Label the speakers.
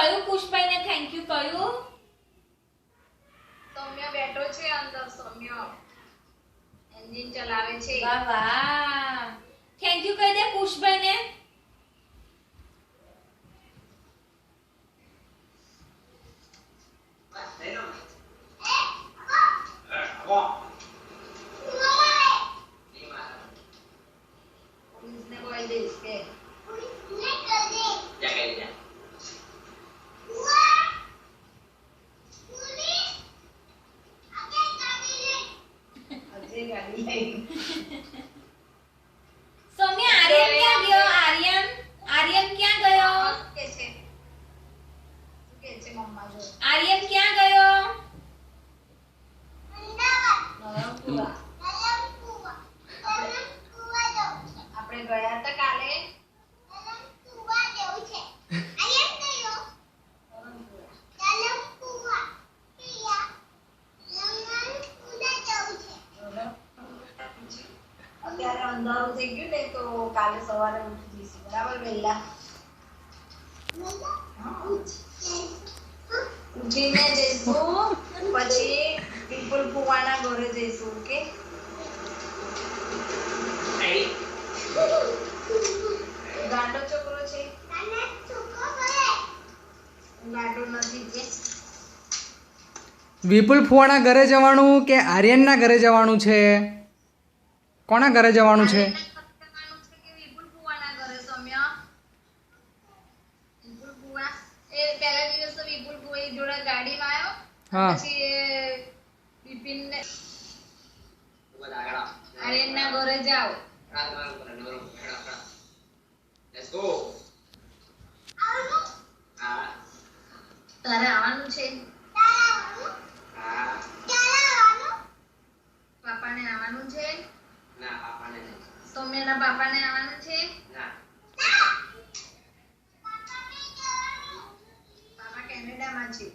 Speaker 1: કયું પુષ્પાઈને thank you કયું?
Speaker 2: સૌમ્ય બેઠો છે અંદર. સૌમ્ય એન્જિન ચલાવે છે.
Speaker 1: વાહ વાહ, થેન્ક યુ કહી દે પુષ્પાઈને.
Speaker 2: પોલીસને બોલ દઈશ કે અજય ગાડી આવી.
Speaker 1: સૌમ્ય આર્યન ક્યાં ગયો? આર્યન ક્યાં ગયો?
Speaker 2: કે છે શું કે છે મમ્મા જો
Speaker 1: આર્યન ક્યાં ગયો?
Speaker 2: નવરંગપુરા. આપણે ગયા હતા કાલે. અત્યારે અંધારું થઈ ગયું ને તો કાલે સવારે ઉઠી જઈશું બરાબર વહેલા. ઉઠીને જઈશું પછી વિપુલ ફુવાના ઘરે જઈશું. ઓકે ગાંડો છોકરો છે. ગાંડો નથી કે
Speaker 3: વિપુલ ફુવાના ઘરે જવાનું કે આર્યનના ઘરે જવાનું છે? કોના ઘરે જવાનું છે?
Speaker 2: જવાનું છે કે વિપુલ ફુવાના ઘરે? સૌમ્ય વિપુલ ફુવા એ પહેલા દિવસે વિપુલ ફુવા જોડે ગાડીમાં આવ્યો.
Speaker 3: હા.
Speaker 2: પછી એ બિપિનને આર્યનના ઘરે જાઓ. તારે આવવાનું છે? પાપાને આવવાનું છે? સૌમ્યના પાપાને આવવાનું છે? પાપા કેનેડામાં છે.